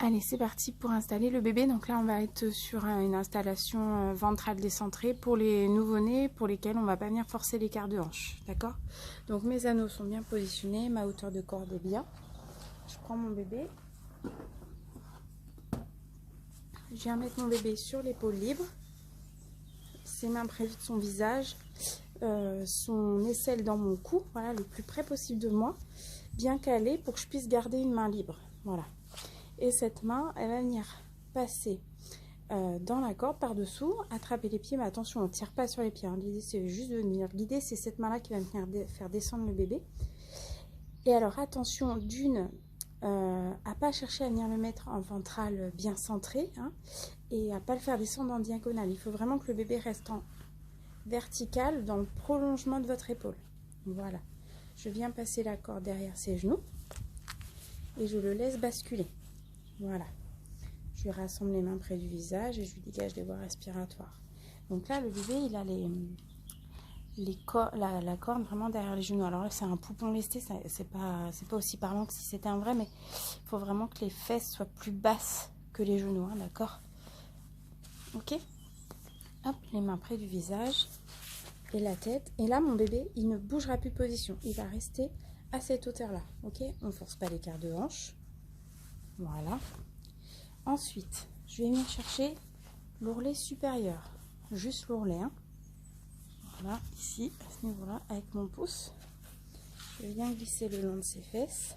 Allez, c'est parti pour installer le bébé. Donc là, on va être sur une installation ventrale décentrée pour les nouveau-nés pour lesquels on va pas venir forcer l'écart de hanche. D'accord? Donc mes anneaux sont bien positionnés, ma hauteur de corde est bien. Je prends mon bébé. Je viens mettre mon bébé sur l'épaule libre. Ses mains près de son visage. Son aisselle dans mon cou. Voilà, le plus près possible de moi. Bien calé pour que je puisse garder une main libre. Voilà. Et cette main, elle va venir passer dans la corde par-dessous, attraper les pieds, mais attention, on ne tire pas sur les pieds. Hein. L'idée, c'est juste de venir guider. C'est cette main-là qui va venir faire descendre le bébé. Et alors, attention, d'une, à pas chercher à venir le mettre en ventral bien centré, hein, et à pas le faire descendre en diagonale. Il faut vraiment que le bébé reste en vertical dans le prolongement de votre épaule. Voilà. Je viens passer la corde derrière ses genoux et je le laisse basculer. Voilà, je lui rassemble les mains près du visage et je lui dégage les voies respiratoires. Donc là, le bébé, il a la corne vraiment derrière les genoux. Alors là, c'est un poupon lesté, c'est pas aussi parlant que si c'était un vrai, mais il faut vraiment que les fesses soient plus basses que les genoux, hein, d'accord? Ok? Hop, les mains près du visage et la tête. Et là, mon bébé, il ne bougera plus de position. Il va rester à cette hauteur-là, ok? On ne force pas l'écart de hanche. Voilà. Ensuite, je vais venir chercher l'ourlet supérieur. Juste l'ourlet. Hein. Voilà, ici, à ce niveau-là, avec mon pouce. Je viens glisser le long de ses fesses.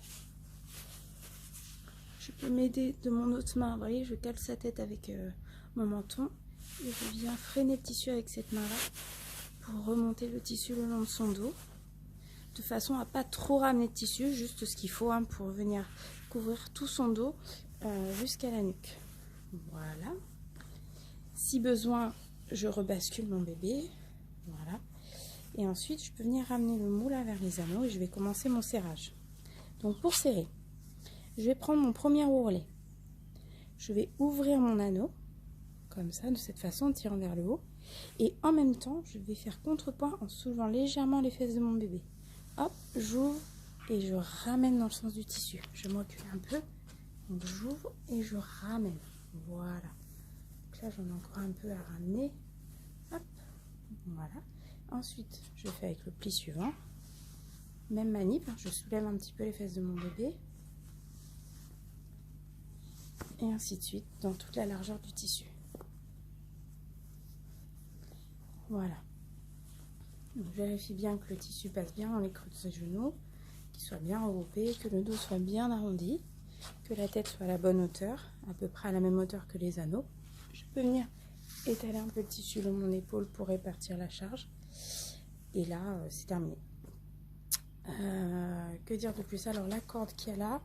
Je peux m'aider de mon autre main. Vous voyez, je cale sa tête avec mon menton. Et je viens freiner le tissu avec cette main-là pour remonter le tissu le long de son dos. De façon à pas trop ramener de tissu, juste ce qu'il faut hein, pour venir couvrir tout son dos jusqu'à la nuque. Voilà. Si besoin, je rebascule mon bébé. Voilà. Et ensuite, je peux venir ramener le moule vers les anneaux et je vais commencer mon serrage. Donc pour serrer, je vais prendre mon premier ourlet. Je vais ouvrir mon anneau, comme ça, de cette façon, en tirant vers le haut. Et en même temps, je vais faire contrepoint en soulevant légèrement les fesses de mon bébé. Hop, j'ouvre et je ramène dans le sens du tissu. Je me recule un peu. Donc j'ouvre et je ramène. Voilà. Donc là, j'en ai encore un peu à ramener. Hop, voilà. Ensuite, je fais avec le pli suivant. Même manip, je soulève un petit peu les fesses de mon bébé. Et ainsi de suite, dans toute la largeur du tissu. Voilà. Donc, je vérifie bien que le tissu passe bien dans les creux de ses genoux, qu'il soit bien regroupé, que le dos soit bien arrondi, que la tête soit à la bonne hauteur, à peu près à la même hauteur que les anneaux. Je peux venir étaler un peu le tissu de mon épaule pour répartir la charge. Et là, c'est terminé. Que dire de plus? Alors, la corde qu'il y a là,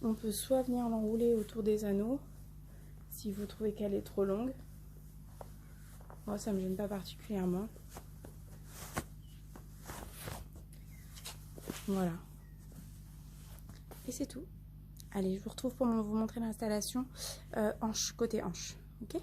on peut soit venir l'enrouler autour des anneaux, si vous trouvez qu'elle est trop longue. Moi, ça ne me gêne pas particulièrement. Voilà. Et c'est tout. Allez, je vous retrouve pour vous montrer l'installation côté hanche. Ok ?